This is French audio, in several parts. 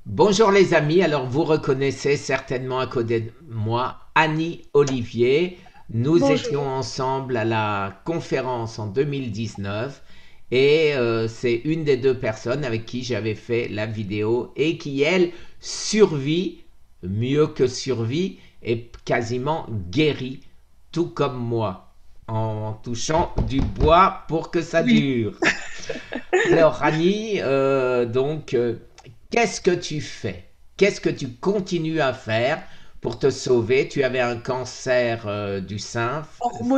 Bonjour les amis, alors vous reconnaissez certainement à côté de moi Annie Olivier. Nous étions Bonjour. ensemble à la conférence en 2019 et c'est une des deux personnes avec qui j'avais fait la vidéo et qui, elle, survit, mieux que survit, et quasiment guérit, tout comme moi, en touchant du bois pour que ça Oui. dure. Alors, Annie, qu'est-ce que tu fais? Qu'est-ce que tu continues à faire pour te sauver? Tu avais un cancer du sein,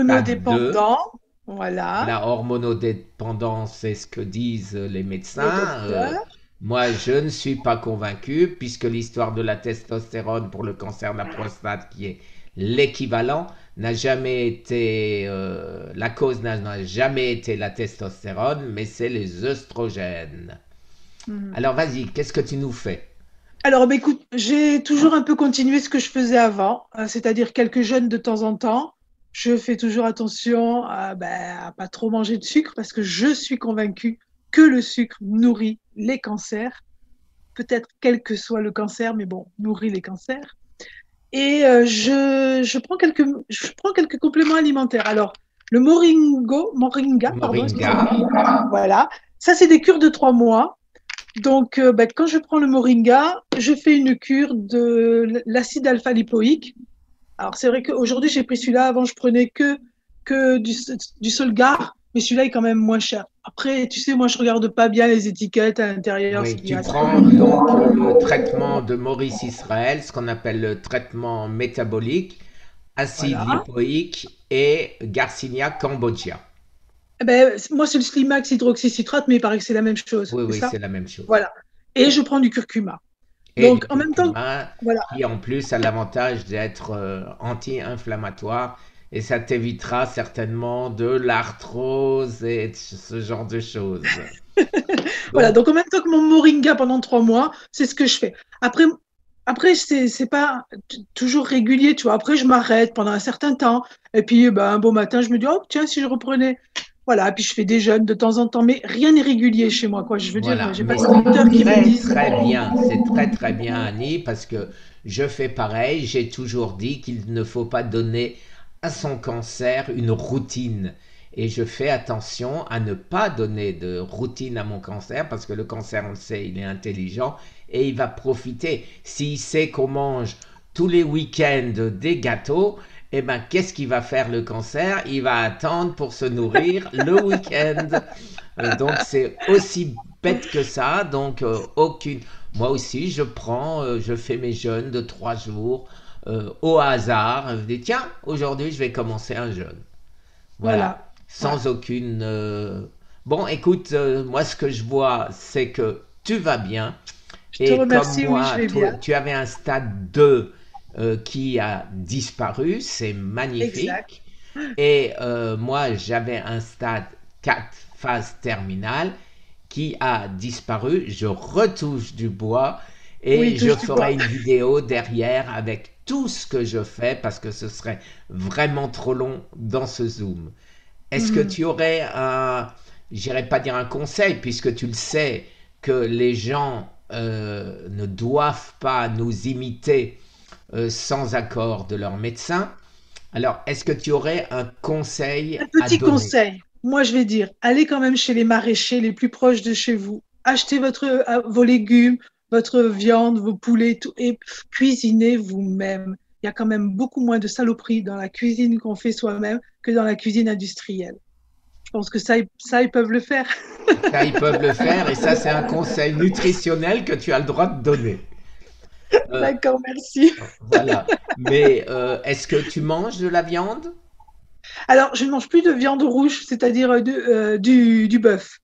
stade 2. Hormonodépendant, voilà, La hormonodépendance, c'est ce que disent les les médecins. docteurs. Moi, je ne suis pas convaincu, puisque l'histoire de la testostérone pour le cancer de la prostate, qui est l'équivalent, n'a jamais été, la cause n'a jamais été la testostérone, mais c'est les œstrogènes. Mhm. Alors vas-y, qu'est-ce que tu nous fais? Alors, écoute, j'ai toujours un peu continué ce que je faisais avant, c'est-à-dire quelques jeûnes de temps en temps. Je fais toujours attention à pas trop manger de sucre parce que je suis convaincue que le sucre nourrit les cancers, peut-être quel que soit le cancer, mais bon, nourrit les cancers. Et je prends quelques compléments alimentaires. Alors, moringa, pardon, Moringa. excusez-moi. Voilà. Ça, c'est des cures de 3 mois. Donc, quand je prends le moringa, je fais une cure de l'acide alpha-lipoïque. Alors, c'est vrai qu'aujourd'hui, j'ai pris celui-là. Avant, je prenais que du Solgar, mais celui-là est quand même moins cher. Après, tu sais, moi, je regarde pas bien les étiquettes à l'intérieur, ce Oui, qu'il y tu a. prends donc le traitement de Maurice Israël, ce qu'on appelle le traitement métabolique, acide Voilà. lipoïque et Garcinia cambogia. Eh ben, moi, c'est le Slimax hydroxycitrate, mais il paraît que c'est la même chose, Oui, c'est oui, ça? c'est la même chose. Voilà. Et je prends du curcuma. Et Donc, du en même temps, curcuma, voilà. qui en plus a l'avantage d'être anti-inflammatoire, et ça t'évitera certainement de l'arthrose et ce genre de choses. Voilà. Donc, Donc, en même temps que mon moringa pendant 3 mois, c'est ce que je fais. Après, c'est pas toujours régulier, tu vois. Après, je m'arrête pendant un certain temps. Et puis, ben, un beau matin, je me dis, oh, tiens, si je reprenais. Voilà. Et puis, je fais des jeûnes de temps en temps. Mais rien n'est régulier chez moi, quoi. Je veux dire, voilà, j'ai pas mais de c'est docteur qui me très dise. très bien, c'est très très bien Annie, parce que je fais pareil, j'ai toujours dit qu'il ne faut pas donner à son cancer une routine. Et je fais attention à ne pas donner de routine à mon cancer, parce que le cancer, on le sait, il est intelligent et il va profiter. S'il sait qu'on mange tous les week-ends des gâteaux, eh ben, qu'est-ce qu'il va faire le cancer? Il va attendre pour se nourrir le week-end. Donc c'est aussi bête que ça. Donc aucune. Moi aussi, je fais mes jeûnes de 3 jours au hasard. Je dis tiens, aujourd'hui je vais commencer un jeûne. Voilà, Voilà. sans Voilà. aucune. Bon, écoute, moi ce que je vois, c'est que tu vas bien. Je te Et comme remercie. Oui, je moi, vais bien. tu avais un stade 2 qui a disparu, c'est Exact. magnifique. Et moi, j'avais un stade 4 phase terminale qui a disparu. Je retouche du bois Oui, et je touche du ferai bois. une vidéo derrière avec tout ce que je fais parce que ce serait vraiment trop long dans ce zoom. Est-ce que Mhm. tu aurais un, j'irais pas dire un conseil, puisque tu le sais que les gens ne doivent pas nous imiter sans accord de leur médecin. Alors, est-ce que tu aurais un conseil Un à petit donner? conseil, moi je vais dire, allez quand même chez les maraîchers les plus proches de chez vous. Achetez vos légumes, votre viande, vos poulets, tout, et cuisinez vous-même. Il y a quand même beaucoup moins de saloperies dans la cuisine qu'on fait soi-même que dans la cuisine industrielle. Je pense que ça ils peuvent le faire. Ça, ils peuvent le faire et ça, c'est un conseil nutritionnel que tu as le droit de donner. Euh, D'accord, merci. voilà. Mais est-ce que tu manges de la viande? Alors, je ne mange plus de viande rouge, c'est-à-dire du bœuf.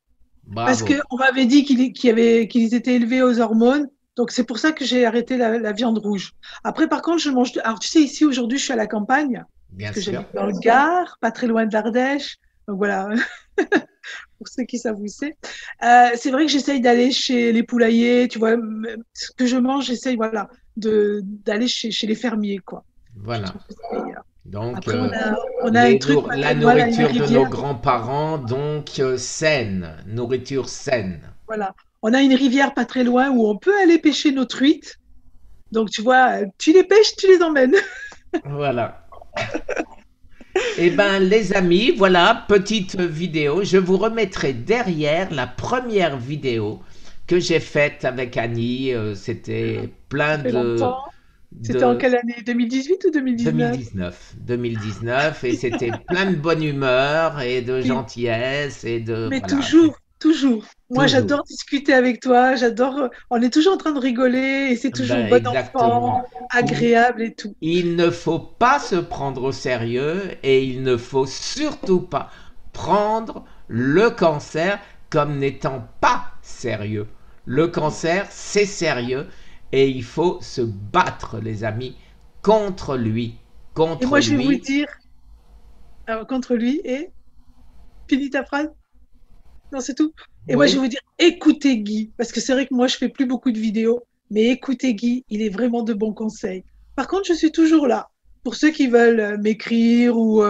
Parce Bravo. qu'on m'avait dit qu'ils étaient élevés aux hormones. Donc, c'est pour ça que j'ai arrêté la viande rouge. Après, par contre, je mange. Alors, tu sais, ici, aujourd'hui, je suis à la campagne, parce Bien que sûr. j'habite dans le Gard, pas très loin de l'Ardèche. Donc, voilà, pour ceux qui savent où c'est. C'est vrai que j'essaye d'aller chez les poulaillers, tu vois. Ce que je mange, j'essaye, voilà, d'aller chez les fermiers, quoi. Je Voilà. trouve que c'est meilleur. Donc, Après, on a un truc pas la très loin, là, une nourriture de nos rivière. grands-parents, donc saine, nourriture saine. Voilà. On a une rivière pas très loin où on peut aller pêcher nos truites. Donc, tu vois, tu les pêches, tu les emmènes. Voilà. Eh ben, les amis, voilà, petite vidéo. Je vous remettrai derrière la première vidéo que j'ai faite avec Annie. C'était plein Ça fait longtemps. C'était en de quelle année? 2018 ou 2019? 2019, et c'était plein de bonne humeur et de Oui, gentillesse et de, mais voilà, toujours, toujours. Moi, toujours. j'adore discuter avec toi. J'adore. On est toujours en train de rigoler et c'est toujours Ben, bon enfant, exactement. Il, agréable et tout. il ne faut pas se prendre au sérieux et il ne faut surtout pas prendre le cancer comme n'étant pas sérieux. Le cancer, c'est sérieux et il faut se battre, les amis, contre lui. Et Contre moi, je vais vous lui, dire contre lui et finis ta phrase. Non, c'est tout. Et moi, je vais oui. vous dire, écoutez Guy, parce que c'est vrai que moi, je fais plus beaucoup de vidéos, mais écoutez Guy, il est vraiment de bons conseils. Par contre, je suis toujours là. Pour ceux qui veulent m'écrire ou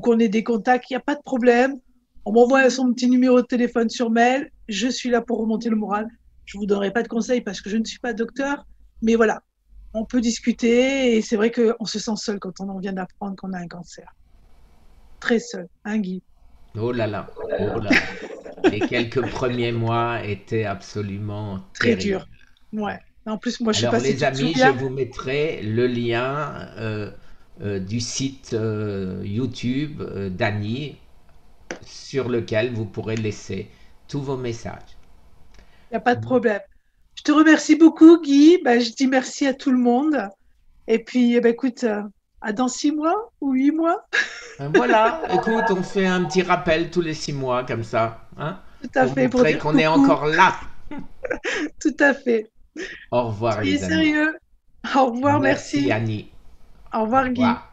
qu'on ait des contacts, il n'y a pas de problème. On m'envoie son petit numéro de téléphone sur mail. Je suis là pour remonter le moral. Je vous donnerai pas de conseils parce que je ne suis pas docteur, mais voilà, on peut discuter et c'est vrai qu'on se sent seul quand on en vient d'apprendre qu'on a un cancer. Très seul, hein, Guy? Oh là là, oh là là. Les quelques premiers mois étaient absolument Très dur. terribles. Ouais. En plus, moi, je sais Alors pas si les tu te amis, je souviens. vous mettrai le lien du site YouTube d'Annie sur lequel vous pourrez laisser tous vos messages. Il n'y a pas de problème. Je te remercie beaucoup, Guy. Ben, je dis merci à tout le monde. Et puis, eh ben, écoute, à dans 6 mois ou 8 mois. Voilà, écoute, on fait un petit rappel tous les 6 mois comme ça, hein, Tout à pour fait, pour montrer dire qu'on est coucou. encore là. Tout à fait. Au revoir Soyez les amis. sérieux. Au revoir, Merci merci. Annie. Au Au revoir, Guy. revoir.